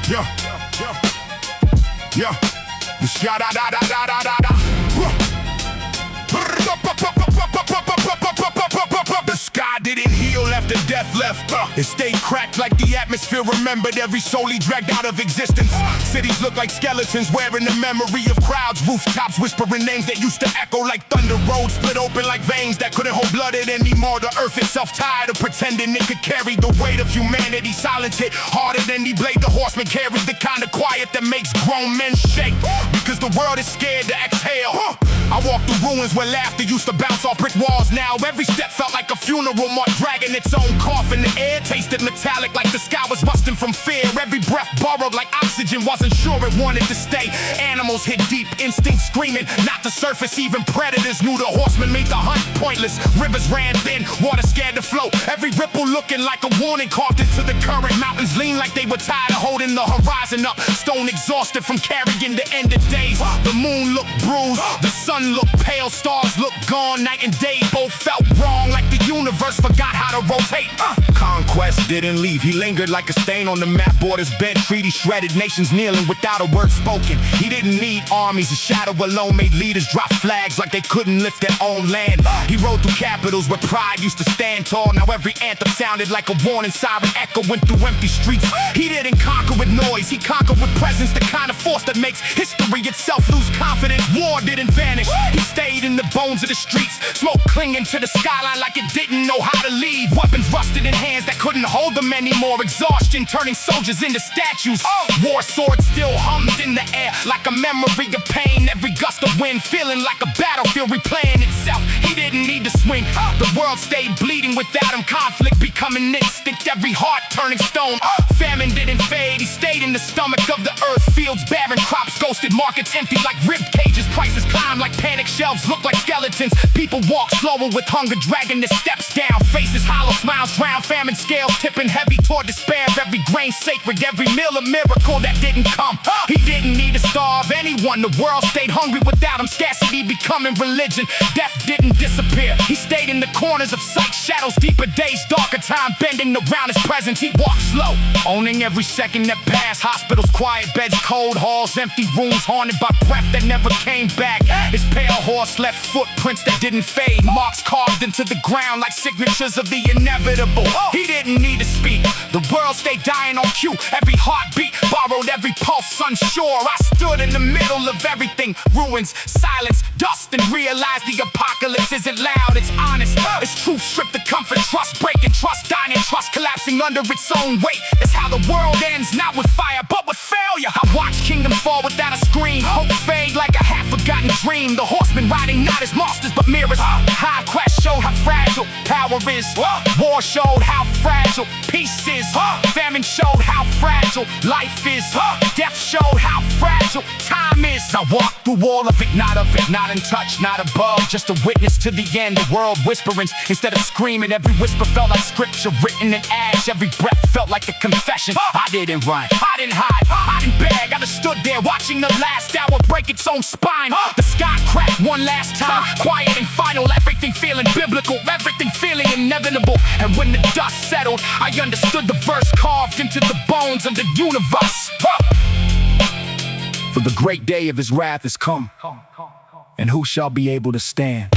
Yeah, yeah. The sky da da da da da da da. The sky didn't heal after death left. It stayed cracked like the atmosphere remembered every soul he dragged out of existence. Cities look like skeletons wearing the memory of crowds. Rooftops whispering names that used to echo like thunder. Roads split open like veins that couldn't hold blood anymore. The earth itself tired of pretending it could carry the weight of humanity. Silence hit harder than the blade. The horseman carried the kind of quiet that makes grown men shake, because the world is scared to exhale. I walked through ruins where laughter used to bounce off brick walls. Now every step felt like a funeral march dragging its own coffin. The air tasted metallic like the sky was rusting from fear. Every breath borrowed like oxygen, wasn't sure it wanted to stay. Animals hit deep, instinct screaming, not to surface. Even predators knew the horsemen made the hunt pointless. Rivers ran thin, water scared to flow. Every ripple looking like a warning carved into the current. Mountains lean like they were tired of holding the horizon up. Stone exhausted from carrying the end of days. The moon looked bruised, the sun looked pale, stars looked gone. Night and day both felt wrong, like the universe forgot how to rotate. Conquest didn't leave, he lingered like a stain on the map. Borders bent, treaties shredded, nations kneeling without a word spoken. He didn't need armies, a shadow alone made leaders drop flags like they couldn't lift their own land. He rode through capitals where pride used to stand tall. Now every anthem sounded like a warning siren echoing through empty streets. He didn't conquer with noise, he conquered with presence. The kind of force that makes history itself lose confidence. War didn't vanish, he stayed in the bones of the streets. Smoke clinging to the skyline like it didn't know how to leave. Weapons rusted in hands that couldn't hold them anymore. Exhaustion turning soldiers into statues. War swords still hummed in the air like a memory of pain. Every gust of wind feeling like a battlefield replaying itself. He didn't need to swing, the world stayed bleeding without him. Conflict becoming instinct, every heart turning stone. Famine didn't fade, he stayed in the stomach of the earth. Fields barren, crops ghosted, markets empty like rib cages. Prices climb like panic, shelves look like skeletons. People walk slower with hunger dragging their steps down. Faces hollow, smiles drown, famine scales tipping heavy toward despair. Every grain sacred, every meal a miracle that didn't come. He didn't need to starve anyone, the world stayed hungry without him. Scarcity becoming religion, death didn't disappear. He stayed in the corners of sight, shadows deeper days, darker time bending around his presence. He walked slow, owning every second that passed. Hospitals quiet, beds cold, halls empty, rooms haunted by breath that never came back. His pale horse left footprints that didn't fade, marks carved into the ground like signatures of the inevitable. He didn't need to speak, the world stayed dying on cue. Every heartbeat borrowed, every pulse unsure. I stood in the middle of everything, ruins, silence, dust, and realized the apocalypse isn't loud, it's honest. It's truth stripped the comfort, trust breaking, trust dying, trust collapsing under its own weight. It's how the world ends, not with fire but with failure. I watched kingdom fall without a scream, hope fade like a half-forgotten dream. The horsemen riding not as monsters but mirrors. High quest showed how fragile power is. War showed how fragile peace is. Famine showed how fragile life is. Death showed how fragile time is. I walked through all of it, not in touch, not above, just a witness to the end. The world whispering instead of screaming. Every whisper felt like scripture written in ash. Every breath felt like a confession. I didn't run, I didn't hide, I didn't beg. I just stood there watching the last hour break its own spine. The sky cracked one last time, quiet and final. Everything feeling biblical, everything feeling inevitable. And when the dust settled, I understood the verse carved into the bones of the universe. For the great day of his wrath is come, and who shall be able to stand?